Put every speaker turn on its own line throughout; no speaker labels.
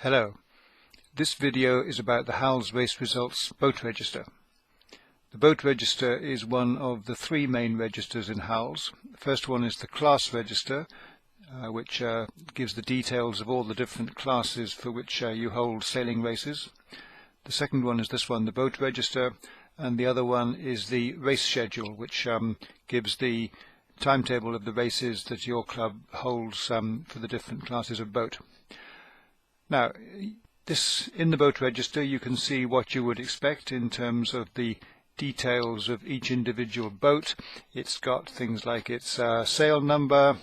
Hello, this video is about the HALS race results boat register. The boat register is one of the three main registers in HALS. The first one is the class register, which gives the details of all the different classes for which you hold sailing races. The second one is this one, the boat register, and the other one is the race schedule, which gives the timetable of the races that your club holds for the different classes of boat. Now, in the boat register you can see what you would expect in terms of the details of each individual boat. It's got things like its sail number,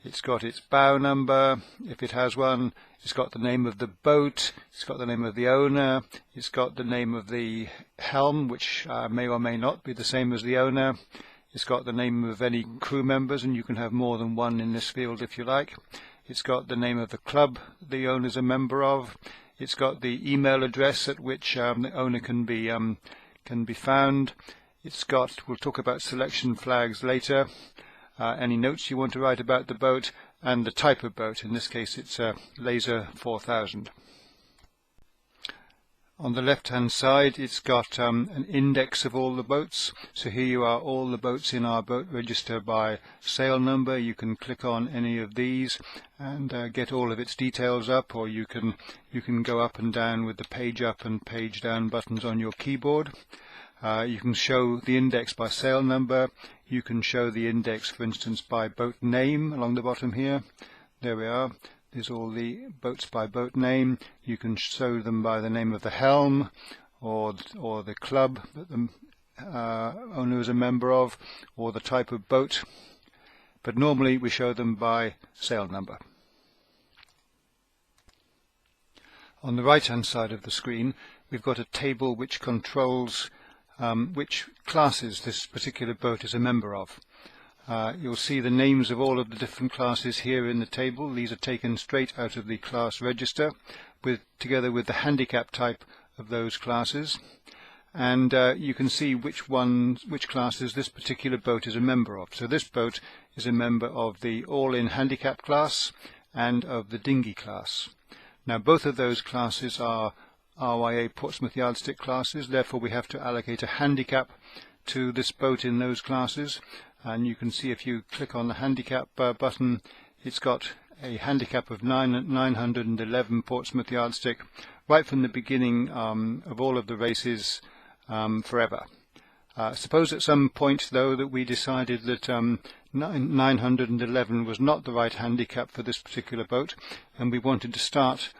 it's got its bow number, if it has one, it's got the name of the boat, it's got the name of the owner, it's got the name of the helm, which may or may not be the same as the owner, it's got the name of any crew members, and you can have more than one in this field if you like. It's got the name of the club the owner is a member of. It's got the email address at which the owner can be found. It's got, we'll talk about selection flags later, any notes you want to write about the boat, and the type of boat. In this case it's a Laser 4000. On the left hand side it's got an index of all the boats. So here you are, all the boats in our boat register by sail number. You can click on any of these and get all of its details up, or you can go up and down with the page up and page down buttons on your keyboard. You can show the index by sail number. You can show the index, for instance, by boat name along the bottom here. There we are. There's all the boats by boat name. You can show them by the name of the helm or the club that the owner is a member of, or the type of boat. But normally we show them by sail number. On the right hand side of the screen we've got a table which controls which classes this particular boat is a member of. You'll see the names of all of the different classes here in the table. These are taken straight out of the class register, together with the handicap type of those classes, and you can see which classes this particular boat is a member of. So this boat is a member of the all-in handicap class and of the dinghy class. Now both of those classes are RYA Portsmouth Yardstick classes, therefore we have to allocate a handicap to this boat in those classes. And you can see if you click on the handicap button, it's got a handicap of 911 Portsmouth Yardstick right from the beginning of all of the races forever. Suppose at some point though that we decided that 911 was not the right handicap for this particular boat, and we wanted to start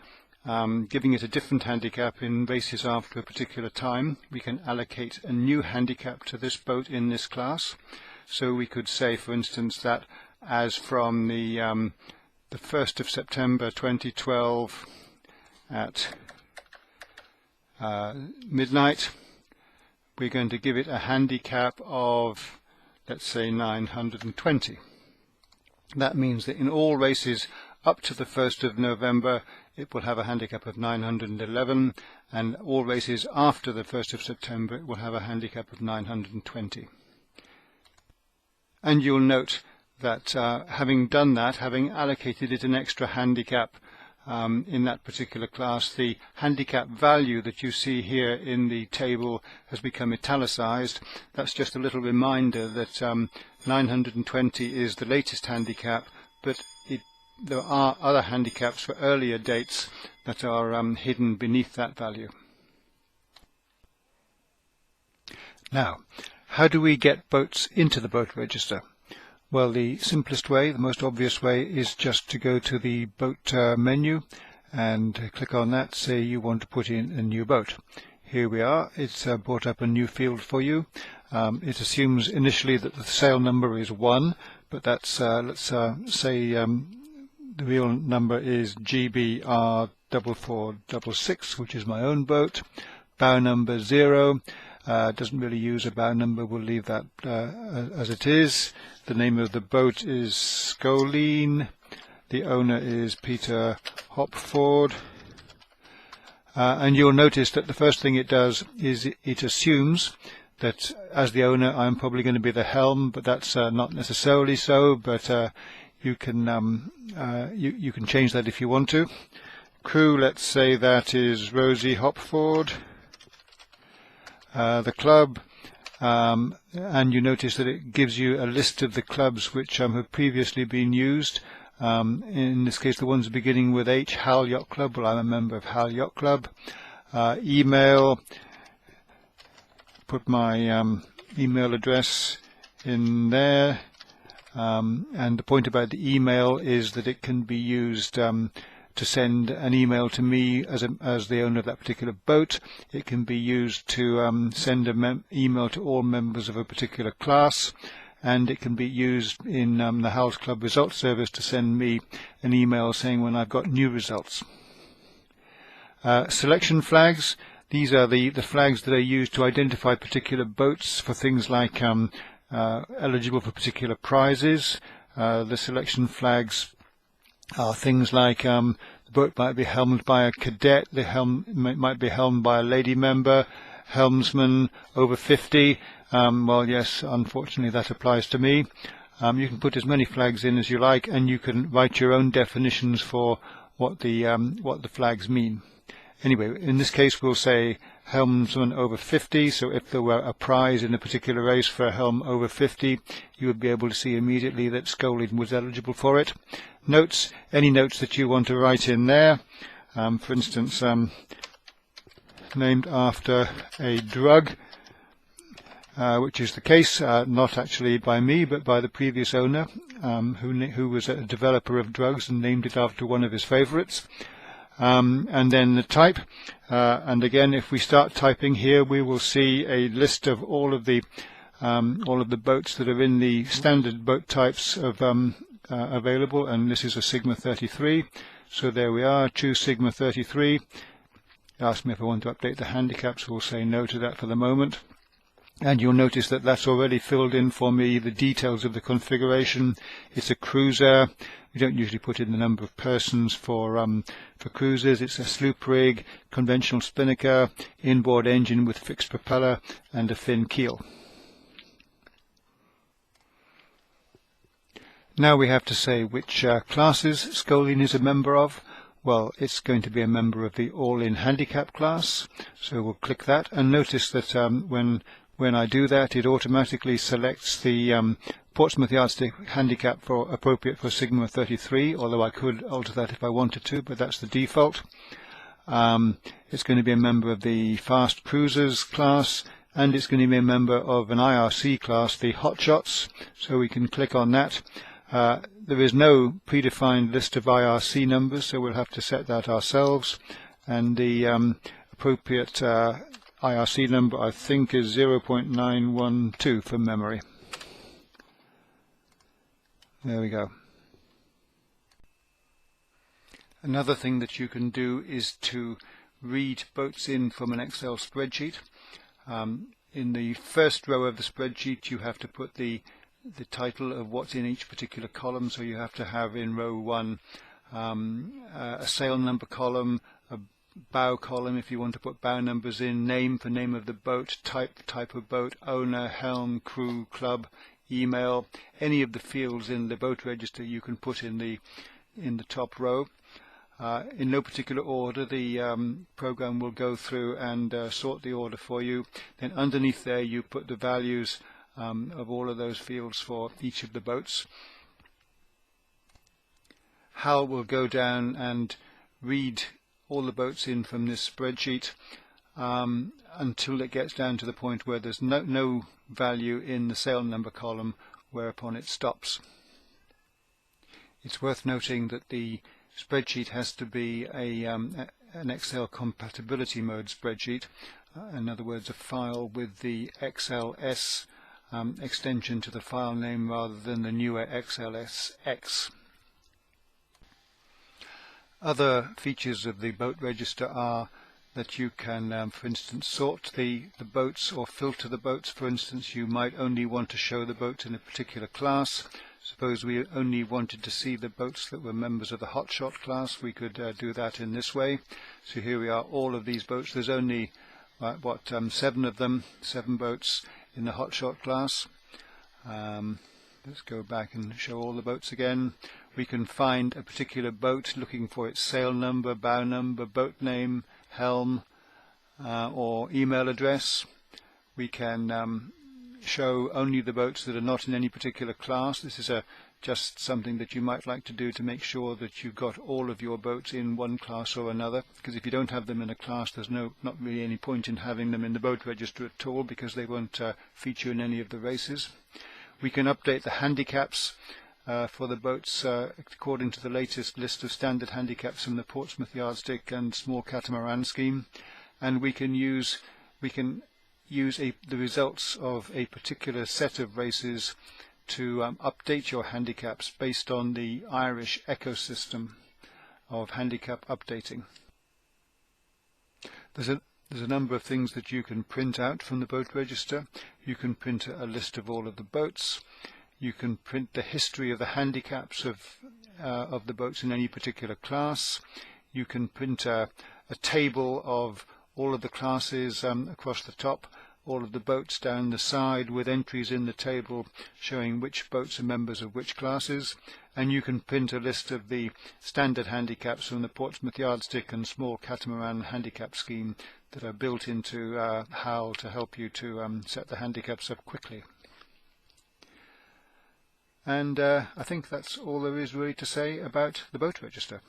giving it a different handicap in races after a particular time. We can allocate a new handicap to this boat in this class. So we could say, for instance, that as from the 1st of September 2012 at midnight, we're going to give it a handicap of, let's say, 920. That means that in all races up to the 1st of November it will have a handicap of 911, and all races after the 1st of September it will have a handicap of 920. And you'll note that having done that, having allocated it an extra handicap in that particular class, the handicap value that you see here in the table has become italicized. That's just a little reminder that 920 is the latest handicap, but there are other handicaps for earlier dates that are hidden beneath that value. Now, how do we get boats into the boat register? Well, the simplest way, the most obvious way, is just to go to the boat menu and click on that. Say you want to put in a new boat. Here we are. It's brought up a new field for you. It assumes initially that the sail number is 1, but that's let's say the real number is GBR4466, which is my own boat. Bow number 0. Doesn't really use a bow number, we'll leave that as it is. The name of the boat is Scoline. The owner is Peter Hopford. And you'll notice that the first thing it does is it assumes that as the owner I'm probably going to be the helm, but that's not necessarily so, but you can change that if you want to. crew, let's say that is Rosie Hopford. The club, and you notice that it gives you a list of the clubs which have previously been used. In this case, the ones beginning with H, Hal Yacht Club. Well, I'm a member of Hal Yacht Club. Email, put my email address in there. And the point about the email is that it can be used to send an email to me as the owner of that particular boat. It can be used to send an email to all members of a particular class, and it can be used in the Howls Club Results Service to send me an email saying when I've got new results. Selection flags. These are the flags that are used to identify particular boats for things like eligible for particular prizes. The selection flags are things like the boat might be helmed by a cadet, the helm might be helmed by a lady member, helmsman over 50. Well, yes, unfortunately that applies to me. You can put as many flags in as you like, and you can write your own definitions for what the flags mean. Anyway, in this case we'll say helmsman over 50, so if there were a prize in a particular race for a helm over 50, you would be able to see immediately that Scoline was eligible for it. Notes, any notes that you want to write in there, for instance, named after a drug, which is the case, not actually by me, but by the previous owner, who was a developer of drugs and named it after one of his favorites. And then the type, and again, if we start typing here, we will see a list of all of the boats that are in the standard boat types of available, and this is a Sigma 33. So there we are. Choose Sigma 33. Ask me if I want to update the handicaps. We'll say no to that for the moment. And you'll notice that that's already filled in for me the details of the configuration. It's a cruiser. We don't usually put in the number of persons for cruisers. It's a sloop rig, conventional spinnaker, inboard engine with fixed propeller, and a thin keel. Now we have to say which classes Scoline is a member of. Well, it's going to be a member of the All-in Handicap class. So we'll click that, and notice that when I do that, it automatically selects the Portsmouth Yardstick handicap appropriate for Sigma 33, although I could alter that if I wanted to, but that's the default. It's going to be a member of the Fast Cruisers class, and it's going to be a member of an IRC class, the Hot Shots, so we can click on that. There is no predefined list of IRC numbers, so we'll have to set that ourselves, and the appropriate IRC number I think is 0.912 from memory. There we go. Another thing that you can do is to read boats in from an Excel spreadsheet. In the first row of the spreadsheet you have to put the title of what's in each particular column, so you have to have in row 1 a sail number column, a bow column if you want to put bow numbers in, name for name of the boat, type of boat, owner, helm, crew, club, email. Any of the fields in the boat register you can put in the top row. In no particular order, the program will go through and sort the order for you. Then underneath there you put the values of all of those fields for each of the boats. Hal will go down and read all the boats in from this spreadsheet until it gets down to the point where there's no value in the sail number column, whereupon it stops. It's worth noting that the spreadsheet has to be an Excel compatibility mode spreadsheet, in other words a file with the XLS extension to the file name rather than the newer XLSX. Other features of the boat register are that you can, for instance, sort the boats or filter the boats. For instance, you might only want to show the boats in a particular class. Suppose we only wanted to see the boats that were members of the Hot Shot class, we could do that in this way. So here we are, all of these boats. There's only 7 of them, 7 boats in the Hot Shot class. Let's go back and show all the boats again. We can find a particular boat looking for its sail number, bow number, boat name, helm, or email address. We can show only the boats that are not in any particular class. This is just something that you might like to do to make sure that you've got all of your boats in one class or another, because if you don't have them in a class, there's not really any point in having them in the boat register at all, because they won't feature in any of the races. We can update the handicaps for the boats according to the latest list of standard handicaps from the Portsmouth Yardstick and Small Catamaran scheme, and we can use the results of a particular set of races to update your handicaps based on the Irish ecosystem of handicap updating. There's a number of things that you can print out from the boat register. You can print a list of all of the boats. You can print the history of the handicaps of the boats in any particular class. You can print a table of all of the classes across the top, all of the boats down the side with entries in the table showing which boats are members of which classes, and you can print a list of the standard handicaps from the Portsmouth Yardstick and Small Catamaran handicap scheme that are built into HAL to help you to set the handicaps up quickly. And I think that's all there is really to say about the boat register.